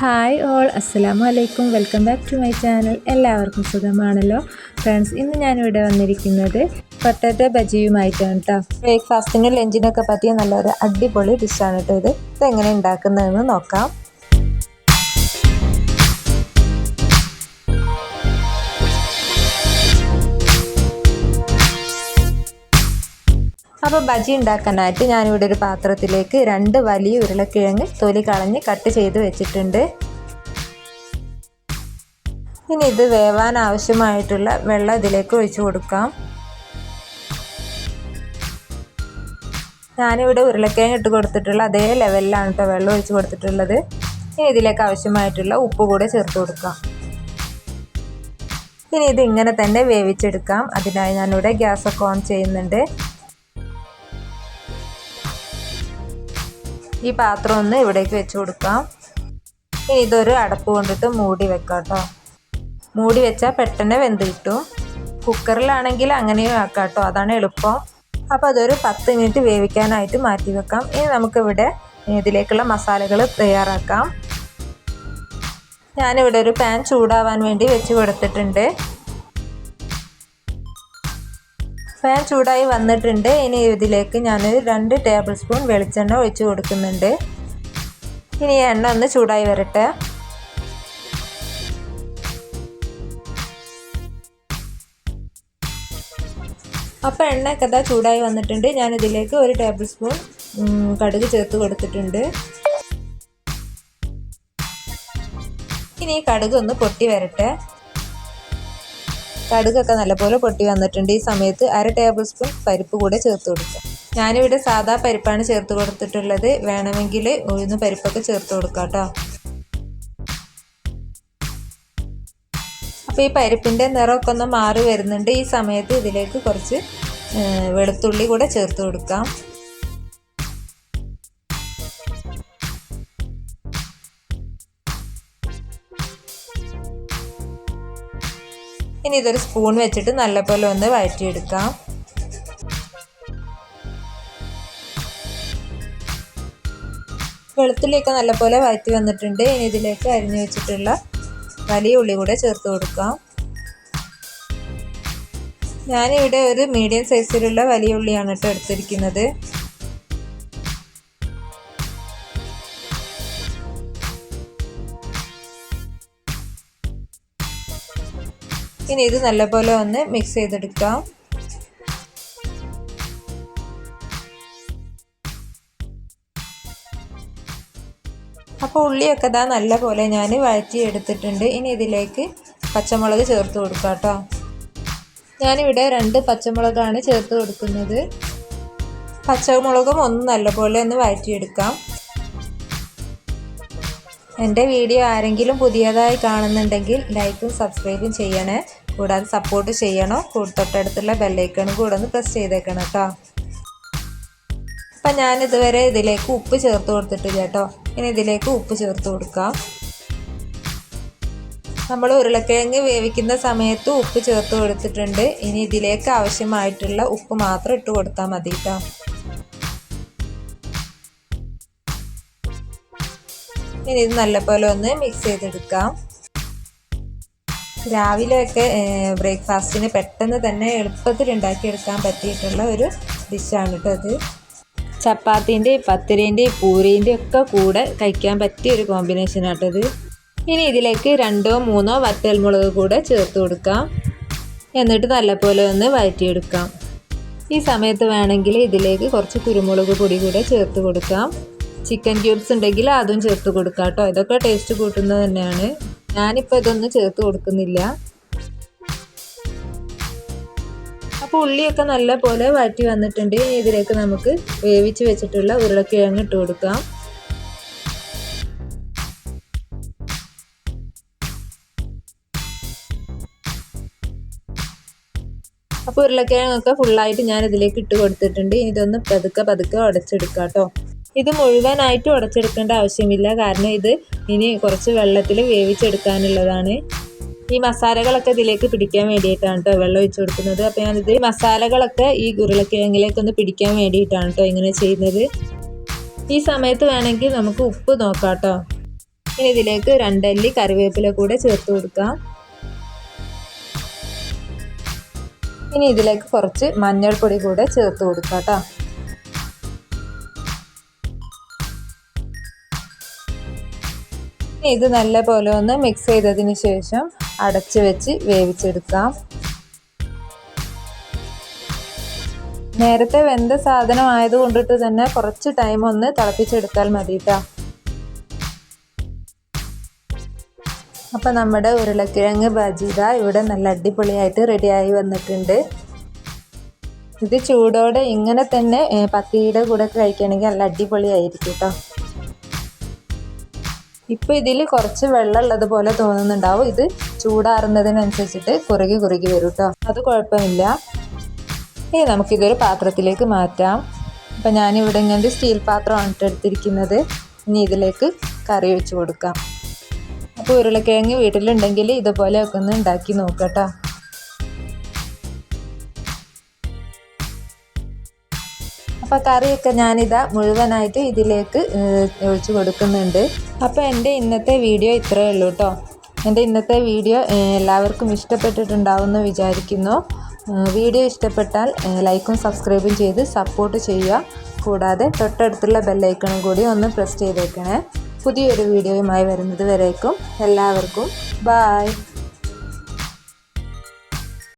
Hi all, അസ്സലാമു അലൈക്കും. Welcome back to my channel. എല്ലാവർക്കും സുഖമാണല്ലോ ഫ്രണ്ട്സ്. ഇന്ന് ഞാനിവിടെ വന്നിരിക്കുന്നത് പൊട്ടാറ്റോ ബജിയുമായിട്ടാണ് കേട്ടോ. ബ്രേക്ക്ഫാസ്റ്റിനും ലഞ്ചിനൊക്കെ പറ്റിയ നല്ലൊരു അടിപൊളി ഡിഷാണ് കേട്ടോ. ഇതെങ്ങനെ ഉണ്ടാക്കുന്നതെന്ന് നോക്കാം. അപ്പോൾ ബജി ഉണ്ടാക്കാനായിട്ട് ഞാനിവിടെ ഒരു പാത്രത്തിലേക്ക് 2 വലിയ ഉരുളക്കിഴങ്ങ് തൊലി കളഞ്ഞ് കട്ട് ചെയ്ത് വെച്ചിട്ടുണ്ട്. ഇനി ഇത് വേവാൻ ആവശ്യമായിട്ടുള്ള വെള്ളം ഇതിലേക്ക് ഒഴിച്ചു കൊടുക്കാം. ഞാനിവിടെ ഉരുളക്കിഴങ്ങ് ഇട്ട് കൊടുത്തിട്ടുള്ള അതേ ലെവലിലാണ് കേട്ടോ വെള്ളം ഒഴിച്ച് കൊടുത്തിട്ടുള്ളത്. ഇനി ഇതിലേക്ക് ആവശ്യമായിട്ടുള്ള ഉപ്പ് കൂടെ ചേർത്ത് കൊടുക്കാം. ഇനി ഇത് ഇങ്ങനെ തന്നെ വേവിച്ചെടുക്കാം. അതിനായി ഞാനിവിടെ ഗ്യാസൊക്കെ ഓൺ ചെയ്യുന്നുണ്ട്. ഈ പാത്രം ഒന്ന് ഇവിടേക്ക് വെച്ച് കൊടുക്കാം. ഇനി ഇതൊരു അടപ്പ് കൊണ്ടിട്ട് മൂടി വെക്കാം കേട്ടോ. മൂടി വെച്ചാൽ പെട്ടെന്ന് വെന്ത് കിട്ടും. കുക്കറിലാണെങ്കിൽ അങ്ങനെയും ആക്കാം കേട്ടോ, അതാണ് എളുപ്പം. അപ്പോൾ അതൊരു 10 മിനിറ്റ് വേവിക്കാനായിട്ട് മാറ്റി വെക്കാം. ഇനി നമുക്കിവിടെ ഇതിലേക്കുള്ള മസാലകൾ തയ്യാറാക്കാം. ഞാനിവിടെ ഒരു പാൻ ചൂടാവാൻ വേണ്ടി വെച്ച് കൊടുത്തിട്ടുണ്ട്. പാൻ ചൂടായി വന്നിട്ടുണ്ട്. ഇനി ഇതിലേക്ക് ഞാൻ 2 ടേബിൾ സ്പൂൺ വെളിച്ചെണ്ണ ഒഴിച്ച് കൊടുക്കുന്നുണ്ട്. ഇനി എണ്ണ ഒന്ന് ചൂടായി വരട്ടെ. അപ്പോൾ എണ്ണയൊക്കെ ഇതാ ചൂടായി വന്നിട്ടുണ്ട്. ഞാനിതിലേക്ക് 1 ടേബിൾ സ്പൂൺ കടുക് ചേർത്ത് കൊടുത്തിട്ടുണ്ട്. ഇനി ഈ കടുക് ഒന്ന് പൊട്ടി വരട്ടെ. കടുകൊക്കെ നല്ലപോലെ പൊട്ടി വന്നിട്ടുണ്ട്. ഈ സമയത്ത് 1/2 ടേബിൾ സ്പൂൺ പരിപ്പ് കൂടെ ചേർത്ത് കൊടുക്കാം. ഞാനിവിടെ സാദാ പരിപ്പാണ് ചേർത്ത് കൊടുത്തിട്ടുള്ളത്. വേണമെങ്കിൽ ഉഴുന്ന് പരിപ്പൊക്കെ ചേർത്ത് കൊടുക്കാം കേട്ടോ. അപ്പോൾ ഈ പരിപ്പിൻ്റെ നിറമൊക്കെ ഒന്ന് മാറി വരുന്നുണ്ട്. ഈ സമയത്ത് ഇതിലേക്ക് കുറച്ച് വെളുത്തുള്ളി കൂടെ ചേർത്ത് കൊടുക്കാം. ഇനി ഇതൊരു സ്പൂൺ വെച്ചിട്ട് നല്ലപോലെ ഒന്ന് വഴറ്റിയെടുക്കാം. വെളുത്തുള്ളിയൊക്കെ നല്ലപോലെ വഴറ്റി വന്നിട്ടുണ്ട്. ഇനി ഇതിലേക്ക് അരിഞ്ഞു വെച്ചിട്ടുള്ള വലിയ ഉള്ളി കൂടെ ചേർത്ത് കൊടുക്കാം. ഞാനിവിടെ ഒരു മീഡിയം സൈസിലുള്ള വലിയ ഉള്ളിയാണ് കേട്ടോ എടുത്തിരിക്കുന്നത്. ഇനി ഇത് നല്ലപോലെ ഒന്ന് മിക്സ് ചെയ്തെടുക്കാം. അപ്പോൾ ഉള്ളിയൊക്കെ ഇതാ നല്ലപോലെ ഞാൻ വഴറ്റി എടുത്തിട്ടുണ്ട്. ഇനി ഇതിലേക്ക് പച്ചമുളക് ചേർത്ത് കൊടുക്കാം കേട്ടോ. ഞാനിവിടെ 2 പച്ചമുളകാണ് ചേർത്ത് കൊടുക്കുന്നത്. പച്ചമുളകും ഒന്ന് നല്ലപോലെ ഒന്ന് വഴറ്റിയെടുക്കാം. എൻ്റെ വീഡിയോ ആരെങ്കിലും പുതിയതായി കാണുന്നുണ്ടെങ്കിൽ ലൈക്കും സബ്സ്ക്രൈബും ചെയ്യണേ. കൂടാതെ സപ്പോർട്ട് ചെയ്യണോ. തൊട്ടടുത്തുള്ള ബെല്ലൈക്കണും കൂടെ ഒന്ന് പ്രസ് ചെയ്തേക്കണം കേട്ടോ. അപ്പം ഞാനിതുവരെ ഇതിലേക്ക് ഉപ്പ് ചേർത്ത് കൊടുത്തിട്ടില്ല കേട്ടോ. ഇനി ഇതിലേക്ക് ഉപ്പ് ചേർത്ത് കൊടുക്കാം. നമ്മൾ ഉരുളക്കിഴങ്ങ് വേവിക്കുന്ന സമയത്ത് ഉപ്പ് ചേർത്ത് കൊടുത്തിട്ടുണ്ട്. ഇനി ഇതിലേക്ക് ആവശ്യമായിട്ടുള്ള ഉപ്പ് മാത്രം ഇട്ട് കൊടുത്താൽ മതി കേട്ടോ. ഇനി ഇത് നല്ലപോലെ ഒന്ന് മിക്സ് ചെയ്തെടുക്കാം. രാവിലെയൊക്കെ ബ്രേക്ക്ഫാസ്റ്റിന് പെട്ടെന്ന് തന്നെ എളുപ്പത്തിൽ ഉണ്ടാക്കിയെടുക്കാൻ പറ്റിയിട്ടുള്ള ഒരു ഡിഷാണ് കേട്ടോ അത്. ചപ്പാത്തിൻ്റെയും പത്തിരീൻ്റെയും പൂരീൻ്റെയും ഒക്കെ കൂടെ കഴിക്കാൻ പറ്റിയ ഒരു കോമ്പിനേഷനാണ് ഇത്. ഇനി ഇതിലേക്ക് 2-3 വറ്റൽമുളക് കൂടെ ചേർത്ത് കൊടുക്കാം. എന്നിട്ട് നല്ലപോലെ ഒന്ന് വഴറ്റിയെടുക്കാം. ഈ സമയത്ത് വേണമെങ്കിൽ ഇതിലേക്ക് കുറച്ച് കുരുമുളക് പൊടി കൂടെ ചേർത്ത് കൊടുക്കാം. ചിക്കൻ ക്യൂബ്സ് ഉണ്ടെങ്കിൽ അതും ചേർത്ത് കൊടുക്കാം കേട്ടോ. ഇതൊക്കെ ടേസ്റ്റ് കൂട്ടുന്നത് തന്നെയാണ്. ഞാനിപ്പോൾ ഇതൊന്നും ചേർത്ത് കൊടുക്കുന്നില്ല. അപ്പോൾ ഉള്ളിയൊക്കെ നല്ലപോലെ വഴറ്റി വന്നിട്ടുണ്ട്. ഇതിലേക്ക് നമുക്ക് വേവിച്ച് വെച്ചിട്ടുള്ള ഉരുളക്കിഴങ്ങ് ഇട്ട് കൊടുക്കാം. അപ്പോൾ ഉരുളക്കിഴങ്ങൊക്കെ ഫുള്ളായിട്ട് ഞാൻ ഇതിലേക്ക് ഇട്ട് കൊടുത്തിട്ടുണ്ട്. ഇതൊന്ന് പതുക്കെ ഉടച്ചെടുക്കാം കേട്ടോ. ഇത് മുഴുവനായിട്ട് ഉടച്ചെടുക്കേണ്ട ആവശ്യമില്ല, കാരണം ഇത് ഇനി കുറച്ച് വെള്ളത്തിൽ വേവിച്ചെടുക്കാനുള്ളതാണ്. ഈ മസാലകളൊക്കെ ഇതിലേക്ക് പിടിക്കാൻ വേണ്ടിയിട്ടാണ് കേട്ടോ വെള്ളം ഒഴിച്ച് കൊടുക്കുന്നത്. അപ്പോൾ ഞാനിത് മസാലകളൊക്കെ ഈ ഉരുളക്കിഴങ്ങിലേക്കൊന്ന് പിടിക്കാൻ വേണ്ടിയിട്ടാണ് കേട്ടോ ഇങ്ങനെ ചെയ്യുന്നത്. ഈ സമയത്ത് വേണമെങ്കിൽ നമുക്ക് ഉപ്പ് നോക്കാം കേട്ടോ. ഇനി ഇതിലേക്ക് 2 അല്ലി കറിവേപ്പില കൂടെ ചേർത്ത് കൊടുക്കാം. ഇനി ഇതിലേക്ക് കുറച്ച് മഞ്ഞൾപ്പൊടി കൂടെ ചേർത്ത് കൊടുക്കാം കേട്ടോ. ഇത് നല്ല പോലെ ഒന്ന് മിക്സ് ചെയ്തതിന് ശേഷം അടച്ചു വെച്ച് വേവിച്ചെടുക്കാം. നേരത്തെ വെന്ത സാധനം ആയതുകൊണ്ടിട്ട് തന്നെ കുറച്ച് ടൈം ഒന്ന് തിളപ്പിച്ചെടുത്താൽ മതി കേട്ടോ. അപ്പം നമ്മുടെ ഉരുളക്കിഴങ്ങ് ബജി ഇവിടെ നല്ല അടിപൊളിയായിട്ട് റെഡിയായി വന്നിട്ടുണ്ട്. ഇത് ചൂടോടെ ഇങ്ങനെ തന്നെ പത്തിരിയുടെ കൂടെ കഴിക്കുകയാണെങ്കിൽ നല്ല അടിപൊളിയായിരിക്കും കേട്ടോ. ഇപ്പോൾ ഇതിൽ കുറച്ച് വെള്ളം ഉള്ളത് പോലെ തോന്നുന്നുണ്ടാവും. ഇത് ചൂടാറുന്നതിനനുസരിച്ചിട്ട് കുറുകി വരും കേട്ടോ. അത് കുഴപ്പമില്ല. ഇനി നമുക്കിതൊരു പാത്രത്തിലേക്ക് മാറ്റാം. അപ്പം ഞാനിവിടെ ഇങ്ങനത്തെ സ്റ്റീൽ പാത്രമാണ് എടുത്തിരിക്കുന്നത്. ഇനി ഇതിലേക്ക് കറി വെച്ച് കൊടുക്കാം. അപ്പോൾ ഉരുളക്കിഴങ്ങ് വീട്ടിലുണ്ടെങ്കിൽ ഇതുപോലെ ഒക്കെ ഒന്ന് ഉണ്ടാക്കി നോക്കട്ടോ. അപ്പോൾ കറിയൊക്കെ ഞാനിതാ മുഴുവനായിട്ട് ഇതിലേക്ക് ഒഴിച്ച് കൊടുക്കുന്നുണ്ട്. അപ്പോൾ എൻ്റെ ഇന്നത്തെ വീഡിയോ ഇത്രയേ ഉള്ളൂ കേട്ടോ. എൻ്റെ ഇന്നത്തെ വീഡിയോ എല്ലാവർക്കും ഇഷ്ടപ്പെട്ടിട്ടുണ്ടാവുമെന്ന് വിചാരിക്കുന്നു. വീഡിയോ ഇഷ്ടപ്പെട്ടാൽ ലൈക്കും സബ്സ്ക്രൈബും ചെയ്ത് സപ്പോർട്ട് ചെയ്യുക. കൂടാതെ തൊട്ടടുത്തുള്ള ബെല്ലൈക്കണും കൂടി ഒന്ന് പ്രസ് ചെയ്തേക്കണേ. പുതിയൊരു വീഡിയോയുമായി വരുന്നത് വരേക്കും എല്ലാവർക്കും ബായ്.